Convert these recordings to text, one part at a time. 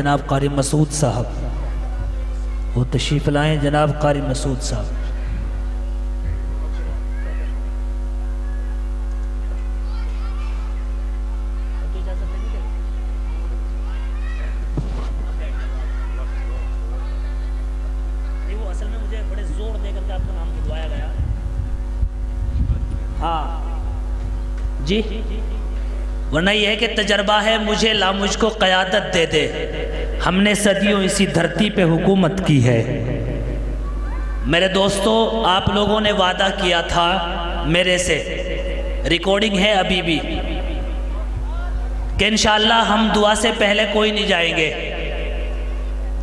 جناب قاری مسعود صاحب، وہ تشریف لائیں جناب قاری مسعود صاحب۔ وہ اصل میں مجھے بڑے زور دے کر کے آپ کا نام بلوایا گیا۔ ہاں جی، ورنہ یہ ہے کہ تجربہ ہے مجھے لا مجھ کو قیادت دے دے، ہم نے صدیوں اسی دھرتی پہ حکومت کی ہے۔ میرے دوستو، آپ لوگوں نے وعدہ کیا تھا میرے سے، ریکارڈنگ ہے ابھی بھی، کہ انشاءاللہ ہم دعا سے پہلے کوئی نہیں جائیں گے،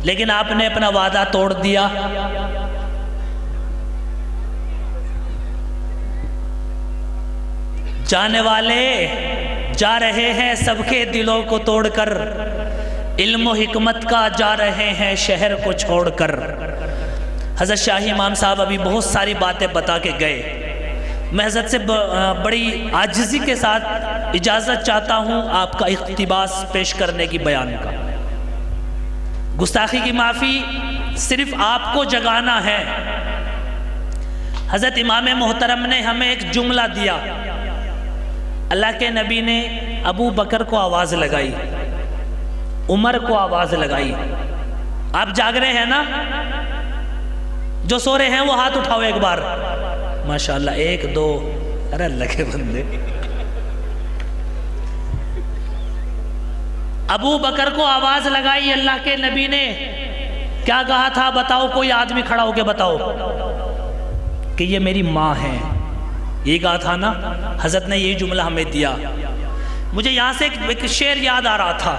لیکن آپ نے اپنا وعدہ توڑ دیا۔ جانے والے جا رہے ہیں سب کے دلوں کو توڑ کر، علم و حکمت کا جا رہے ہیں شہر کو چھوڑ کر۔ حضرت شاہی امام صاحب ابھی بہت ساری باتیں بتا کے گئے، میں حضرت سے بڑی عاجزی کے ساتھ اجازت چاہتا ہوں آپ کا اقتباس پیش کرنے کی بیان کا۔ گستاخی کی معافی، صرف آپ کو جگانا ہے۔ حضرت امام محترم نے ہمیں ایک جملہ دیا، اللہ کے نبی نے ابو بکر کو آواز لگائی، عمر کو آواز لگائی، آپ جاگ رہے ہیں نا؟ جو سو رہے ہیں وہ ہاتھ اٹھاؤ ایک بار۔ ماشاءاللہ، ایک دو، ارے اللہ کے بندے۔ ابو بکر کو آواز لگائی اللہ کے نبی نے، کیا کہا تھا بتاؤ؟ کوئی آدمی کھڑا ہو کے بتاؤ کہ یہ میری ماں ہے، یہ کہا تھا نا؟ حضرت نے یہی جملہ ہمیں دیا۔ مجھے یہاں سے ایک شعر یاد آ رہا تھا،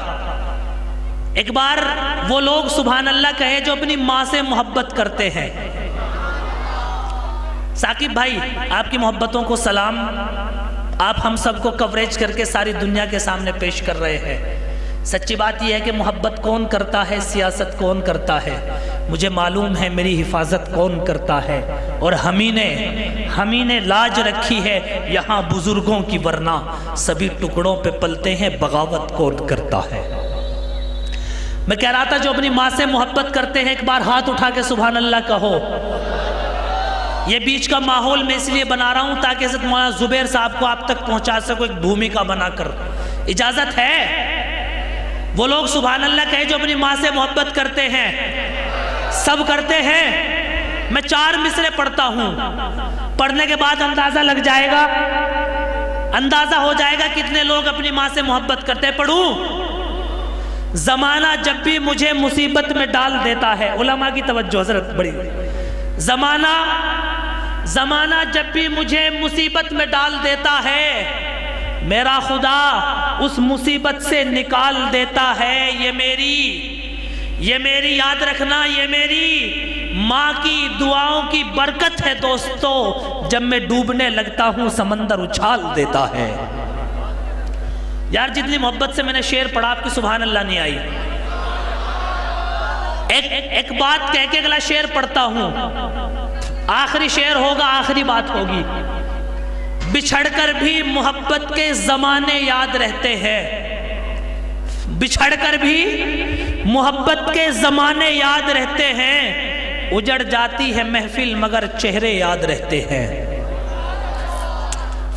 ایک بار وہ لوگ سبحان اللہ کہے جو اپنی ماں سے محبت کرتے ہیں۔ ثاقب بھائی، آپ کی محبتوں کو سلام، آپ ہم سب کو کوریج کر کے ساری دنیا کے سامنے پیش کر رہے ہیں۔ سچی بات یہ ہے کہ محبت کون کرتا ہے، سیاست کون کرتا ہے، مجھے معلوم ہے میری حفاظت کون کرتا ہے، اور ہمیں نے لاج رکھی ہے یہاں بزرگوں کی، ورنہ سبھی ٹکڑوں پہ پلتے ہیں، بغاوت کون کرتا ہے۔ میں کہہ رہا تھا جو اپنی ماں سے محبت کرتے ہیں ایک بار ہاتھ اٹھا کے سبحان اللہ کہو۔ یہ بیچ کا ماحول میں اس لیے بنا رہا ہوں تاکہ حضرت مولانا زبیر صاحب کو آپ تک پہنچا سکو، ایک بھومکا بنا کر۔ اجازت ہے؟ وہ لوگ سبحان اللہ کہے جو اپنی ماں سے محبت کرتے ہیں، سب کرتے ہیں۔ میں 4 مصرے پڑھتا ہوں، پڑھنے کے بعد اندازہ لگ جائے گا، اندازہ ہو جائے گا کتنے لوگ اپنی ماں سے محبت کرتے ہیں۔ پڑھوں؟ زمانہ جب بھی مجھے مصیبت میں ڈال دیتا ہے، علماء کی توجہ حضرت بڑی، زمانہ جب بھی مجھے مصیبت میں ڈال دیتا ہے، میرا خدا اس مصیبت سے نکال دیتا ہے۔ یہ میری یاد رکھنا، یہ میری ماں کی دعاؤں کی برکت ہے دوستو، جب میں ڈوبنے لگتا ہوں سمندر اچھال دیتا ہے۔ یار جتنی محبت سے میں نے شعر پڑھا، آپ کی سبحان اللہ نہیں آئی۔ ایک بات کہہ کے اگلا شعر پڑھتا ہوں، آخری شعر ہوگا، آخری بات ہوگی۔ بچھڑ کر بھی محبت کے زمانے یاد رہتے ہیں، بچھڑ کر بھی محبت کے زمانے یاد رہتے ہیں، اجڑ جاتی ہے محفل مگر چہرے یاد رہتے ہیں۔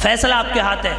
فیصلہ آپ کے ہاتھ ہے۔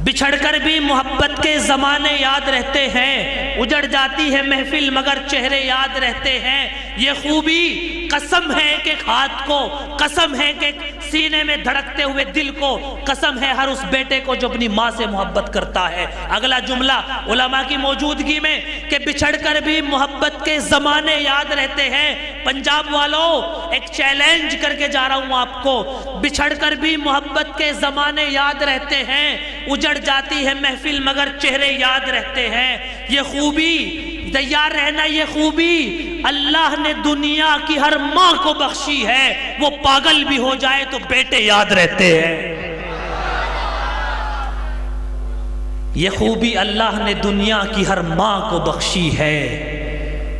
بچھڑ کر بھی محبت کے زمانے یاد رہتے ہیں، اجڑ جاتی ہے محفل مگر چہرے یاد رہتے ہیں۔ یہ خوبی قسم ہے کہ ہاتھ کو، قسم ہے کہ سینے میں دھڑکتے ہوئے دل کو، قسم ہے ہر اس بیٹے کو جو اپنی ماں سے محبت کرتا ہے۔ اگلا جملہ علماء کی موجودگی میں کہ بچھڑ کر بھی محبت کے زمانے یاد رہتے ہیں۔ پنجاب والوں، ایک چیلنج کر کے جا رہا ہوں آپ کو، بچھڑ کر بھی محبت کے زمانے یاد رہتے ہیں، اجڑ جاتی ہے محفل مگر چہرے یاد رہتے ہیں۔ یہ خوبی، تیار رہنا، یہ خوبی اللہ نے دنیا کی ہر ماں کو بخشی ہے، وہ پاگل بھی ہو جائے تو بیٹے یاد رہتے ہیں۔ یہ خوبی اللہ نے دنیا کی ہر ماں کو بخشی ہے،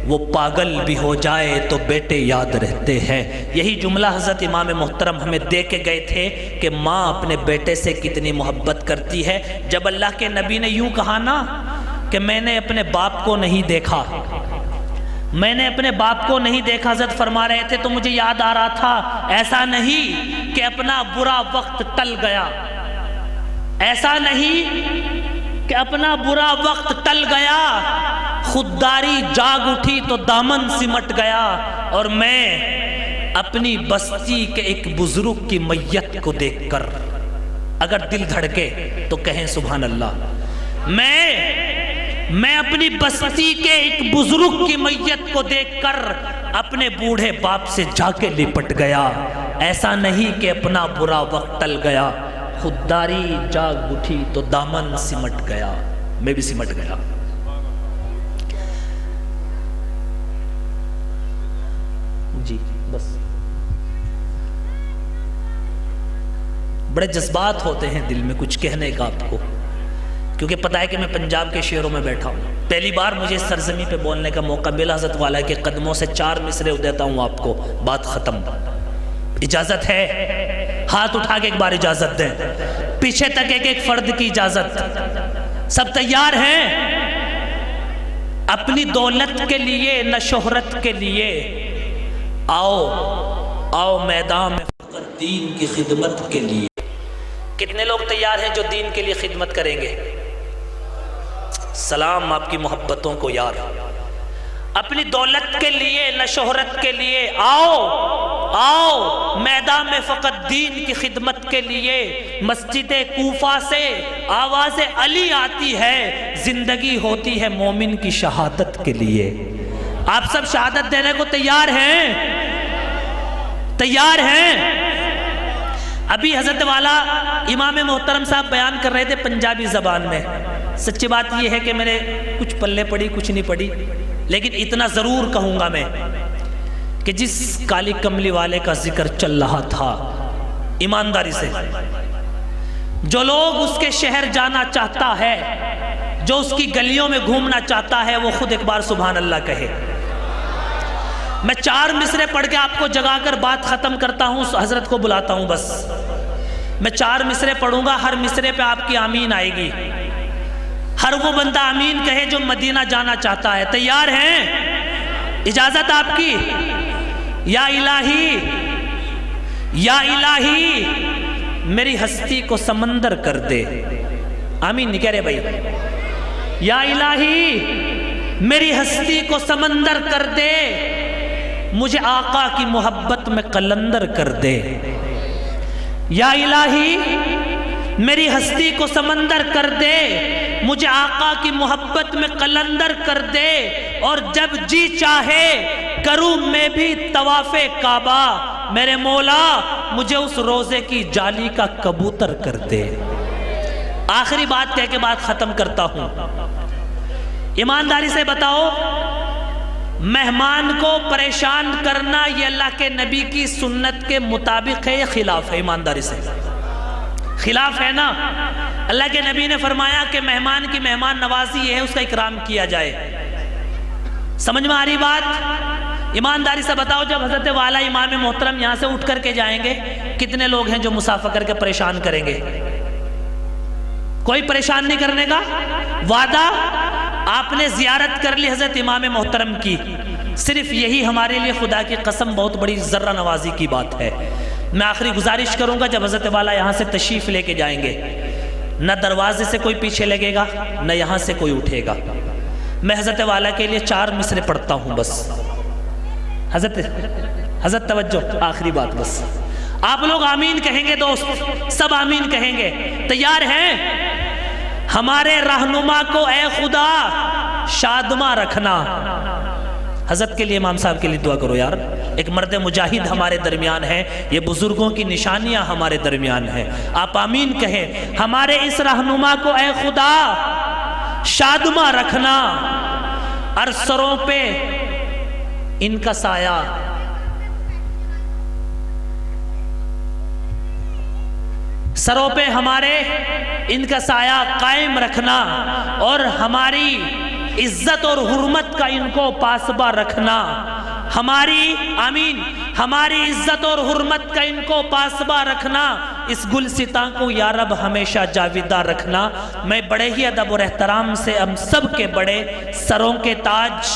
وہ پاگل بھی ہو جائے تو بیٹے یاد رہتے ہیں۔ یہی جملہ حضرت امام محترم ہمیں دے کے گئے تھے کہ ماں اپنے بیٹے سے کتنی محبت کرتی ہے۔ جب اللہ کے نبی نے یوں کہا نا، کہ میں نے اپنے باپ کو نہیں دیکھا، میں نے اپنے باپ کو نہیں دیکھا۔ حضرت فرما رہے تھے تو مجھے یاد آ رہا تھا، ایسا نہیں کہ اپنا برا وقت ٹل گیا، ایسا نہیں کہ اپنا برا وقت ٹل گیا، خودداری جاگ اٹھی تو دامن سمٹ گیا، اور میں اپنی بستی کے ایک بزرگ کی میت کو دیکھ کر اگر دل دھڑکے تو کہیں سبحان اللہ۔ میں اپنی بستی کے ایک بزرگ کی میت کو دیکھ کر اپنے بوڑھے باپ سے جا کے لپٹ گیا، ایسا نہیں کہ اپنا برا وقت ٹل گیا، خودداری جاگ اٹھی تو دامن سمٹ گیا، میں بھی سمٹ گیا۔ جی بس بڑے جذبات ہوتے ہیں دل میں کچھ کہنے کا آپ کو، کیونکہ پتہ ہے کہ میں پنجاب کے شہروں میں بیٹھا ہوں، پہلی بار مجھے اس سرزمین پہ بولنے کا موقع ملا، حضرت والا کے قدموں سے 4 مصرے دیتا ہوں آپ کو، بات ختم۔ اجازت ہے؟ ہاتھ اٹھا کے ایک بار اجازت دیں، پیچھے تک ایک فرد کی اجازت۔ سب تیار ہیں؟ اپنی دولت کے لیے نہ شہرت کے لیے، آؤ میدان میں فقط دین کی خدمت کے لیے۔ کتنے لوگ تیار ہیں جو دین کے لیے خدمت کریں گے؟ سلام آپ کی محبتوں کو یار۔ اپنی دولت کے لیے نہ شہرت کے لیے، آؤ میدان میں فقط دین کی خدمت کے لیے۔ مسجد کوفہ سے آواز علی آتی ہے، زندگی ہوتی ہے مومن کی شہادت کے لیے۔ آپ سب شہادت دینے کو تیار ہیں؟ تیار ہیں؟ ابھی حضرت والا امام محترم صاحب بیان کر رہے تھے پنجابی زبان میں۔ سچی بات یہ ہے کہ میں نے کچھ پلے پڑھی کچھ نہیں پڑھی، لیکن اتنا ضرور کہوں گا میں کہ جس کالی کملی والے کا ذکر چل رہا تھا، ایمانداری سے جو لوگ اس کے شہر جانا چاہتا ہے، جو اس کی گلیوں میں گھومنا چاہتا ہے، وہ خود ایک بار سبحان اللہ کہے۔ میں 4 مصرے پڑھ کے آپ کو جگا کر بات ختم کرتا ہوں، حضرت کو بلاتا ہوں بس۔ میں 4 مصرے پڑھوں گا، ہر مصرے پہ آپ کی آمین آئے گی، ہر وہ بندہ آمین کہے جو مدینہ جانا چاہتا ہے۔ تیار ہیں؟ اجازت آپ کی؟ یا الہی، یا الہی میری ہستی کو سمندر کر دے۔ آمین نہیں کہہ رہے بھائی؟ یا الہی میری ہستی کو سمندر کر دے، مجھے آقا کی محبت میں قلندر کر دے۔ یا الہی میری ہستی کو سمندر کر دے، مجھے آقا کی محبت میں قلندر کر دے، اور جب جی چاہے کروں میں بھی طواف کعبہ، میرے مولا مجھے اس روزے کی جالی کا کبوتر کر دے۔ آخری بات کہہ کے بات ختم کرتا ہوں۔ ایمانداری سے بتاؤ، مہمان کو پریشان کرنا یہ اللہ کے نبی کی سنت کے مطابق ہے یا خلاف ہے؟ ایمانداری سے خلاف ہے نا؟ اللہ کے نبی نے فرمایا کہ مہمان کی مہمان نوازی یہ ہے اس کا اکرام کیا جائے۔ سمجھ میں آ رہی بات؟ ایمانداری سے بتاؤ، جب حضرت والا امام محترم یہاں سے اٹھ کر کے جائیں گے، کتنے لوگ ہیں جو مسافر کر کے پریشان کریں گے؟ کوئی پریشان نہیں کرنے کا وعدہ؟ آپ نے زیارت کر لی حضرت امام محترم کی، صرف یہی ہمارے لیے خدا کی قسم بہت بڑی ذرہ نوازی کی بات ہے۔ میں آخری گزارش کروں گا، جب حضرت والا یہاں سے تشریف لے کے جائیں گے، نہ دروازے سے کوئی پیچھے لگے گا، نہ یہاں سے کوئی اٹھے گا۔ میں حضرت والا کے لیے 4 مصرے پڑھتا ہوں بس۔ حضرت توجہ، آخری بات بس۔ آپ لوگ آمین کہیں گے دوست، سب آمین کہیں گے۔ تیار ہیں؟ ہمارے رہنما کو اے خدا شادماں رکھنا۔ حضرت کے لیے، امام صاحب کے لیے دعا کرو یار۔ ایک مرد مجاہد ہمارے درمیان ہے، یہ بزرگوں کی نشانیاں ہمارے درمیان ہیں۔ آپ آمین کہیں، ہمارے اس رہنما کو اے خدا شادماں رکھنا، اور سروں پہ ان کا سایہ، سروں پہ ہمارے ان کا سایہ قائم رکھنا، اور ہماری عزت اور حرمت کا ان کو پاسبہ رکھنا۔ ہماری آمین، ہماری عزت اور حرمت کا ان کو پاسباں رکھنا، اس گلستاں کو یا رب ہمیشہ جاویدہ رکھنا۔ میں بڑے ہی ادب اور احترام سے ہم سب کے بڑے سروں کے تاج